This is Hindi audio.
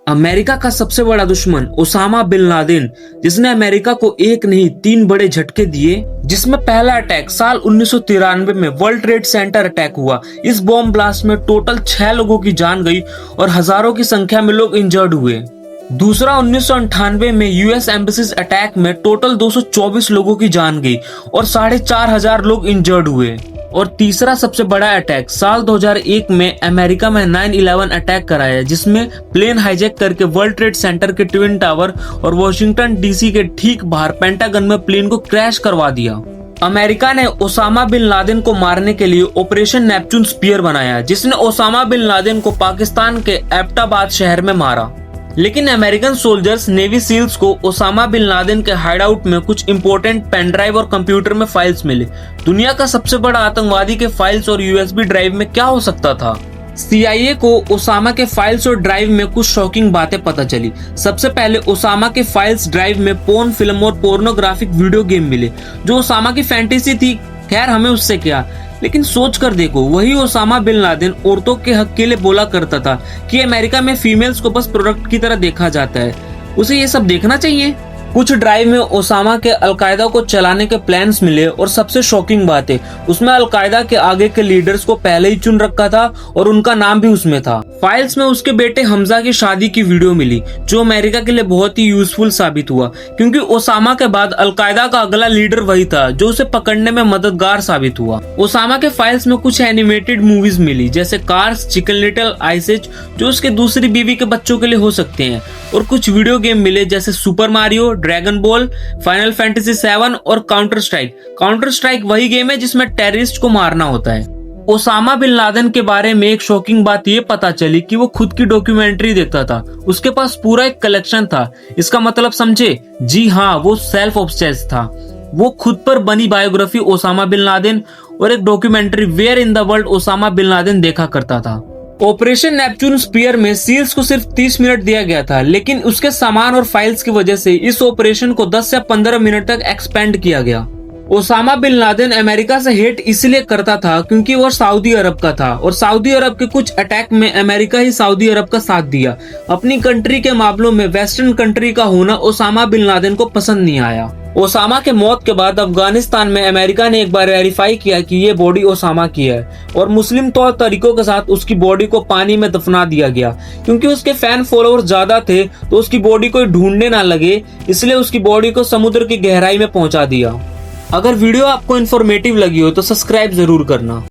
अमेरिका का सबसे बड़ा दुश्मन ओसामा बिन लादेन, जिसने अमेरिका को एक नहीं 3 बड़े झटके दिए, जिसमें पहला अटैक साल 1993 में वर्ल्ड ट्रेड सेंटर अटैक हुआ। इस बॉम्ब ब्लास्ट में टोटल 6 लोगों की जान गई और हजारों की संख्या में लोग इंजर्ड हुए। दूसरा 1998 में यूएस एम्बेसी अटैक में टोटल 224 लोगों की जान गई और 4,500 लोग इंजर्ड हुए। और तीसरा सबसे बड़ा अटैक साल 2001 में अमेरिका में 9/11 अटैक कराया, जिसमें प्लेन हाईजैक करके वर्ल्ड ट्रेड सेंटर के ट्विन टावर और वॉशिंगटन डीसी के ठीक बाहर पेंटागन में प्लेन को क्रैश करवा दिया। अमेरिका ने ओसामा बिन लादेन को मारने के लिए ऑपरेशन नेपच्यून स्पीयर बनाया, जिसने ओसामा बिन लादेन को पाकिस्तान के एबटाबाद शहर में मारा। लेकिन अमेरिकन सोल्जर्स नेवी सील्स को ओसामा बिन लादेन के हाइडआउट में कुछ इंपॉर्टेंट पेन ड्राइव और कंप्यूटर में फाइल्स मिले। दुनिया का सबसे बड़ा आतंकवादी के फाइल्स और यूएसबी ड्राइव में क्या हो सकता था? CIA को ओसामा के फाइल्स और ड्राइव में कुछ शॉकिंग बातें पता चली। सबसे पहले ओसामा के फाइल्स ड्राइव में पोर्न फिल्म और पोर्नोग्राफिक वीडियो गेम मिले, जो ओसामा की फैंटेसी थी। खैर, हमें उससे क्या, लेकिन सोच कर देखो, वही ओसामा बिन लादेन औरतों के हक के लिए बोला करता था कि अमेरिका में फीमेल्स को बस प्रोडक्ट की तरह देखा जाता है। उसे ये सब देखना चाहिए। कुछ ड्राइव में ओसामा के अलकायदा को चलाने के प्लान्स मिले और सबसे शॉकिंग बात है, उसमें अलकायदा के आगे के लीडर्स को पहले ही चुन रखा था और उनका नाम भी उसमें था। फाइल्स में उसके बेटे हमजा की शादी की वीडियो मिली, जो अमेरिका के लिए बहुत ही यूजफुल साबित हुआ, क्योंकि ओसामा के बाद अलकायदा का अगला लीडर वही था जो उसे पकड़ने में मददगार साबित हुआ। ओसामा के फाइल्स में कुछ एनिमेटेड मूवीज मिली, जैसे Cars, Chicken Little, Ice Age, जो उसके दूसरी बीवी के बच्चों के लिए हो सकते हैं, और कुछ वीडियो गेम मिले जैसे super Mario, dragon ball, final fantasy 7 और काउंटर स्ट्राइक। काउंटर स्ट्राइक वही गेम है जिसमें टेररिस्ट को मारना होता है। ओसामा बिन लादेन के बारे में एक शॉकिंग बात ये पता चली कि वो खुद की डॉक्यूमेंट्री देखता था। उसके पास पूरा एक कलेक्शन था। इसका मतलब समझे? जी हाँ, वो सेल्फ ऑब्सेस्ड था। वो खुद पर बनी बायोग्राफी ओसामा बिन लादेन और एक documentary where in the world Osama bin Laden देखा करता था। ऑपरेशन नेपच्यून स्पीयर में सील्स को सिर्फ 30 मिनट दिया गया था, लेकिन उसके सामान और फाइल्स की वजह से इस ऑपरेशन को 10 से 15 मिनट तक एक्सपेंड किया गया। ओसामा बिन लादेन अमेरिका से हेट इसलिए करता था क्योंकि वो सऊदी अरब का था, और सऊदी अरब के कुछ अटैक में अमेरिका ही सऊदी अरब का साथ दिया। अपनी कंट्री के मामलों में वेस्टर्न कंट्री का होना ओसामा बिन लादेन को पसंद नहीं आया। ओसामा के मौत के बाद अफगानिस्तान में अमेरिका ने एक बार वेरीफाई किया कि ये बॉडी ओसामा की है, और मुस्लिम तौर तरीकों के साथ उसकी बॉडी को पानी में दफना दिया गया। क्योंकि उसके फैन फॉलोअर्स ज्यादा थे तो उसकी बॉडी कोई ढूंढने ना लगे, इसलिए उसकी बॉडी को समुद्र की गहराई में पहुंचा दिया। अगर वीडियो आपको इन्फॉर्मेटिव लगी हो तो सब्सक्राइब जरूर करना।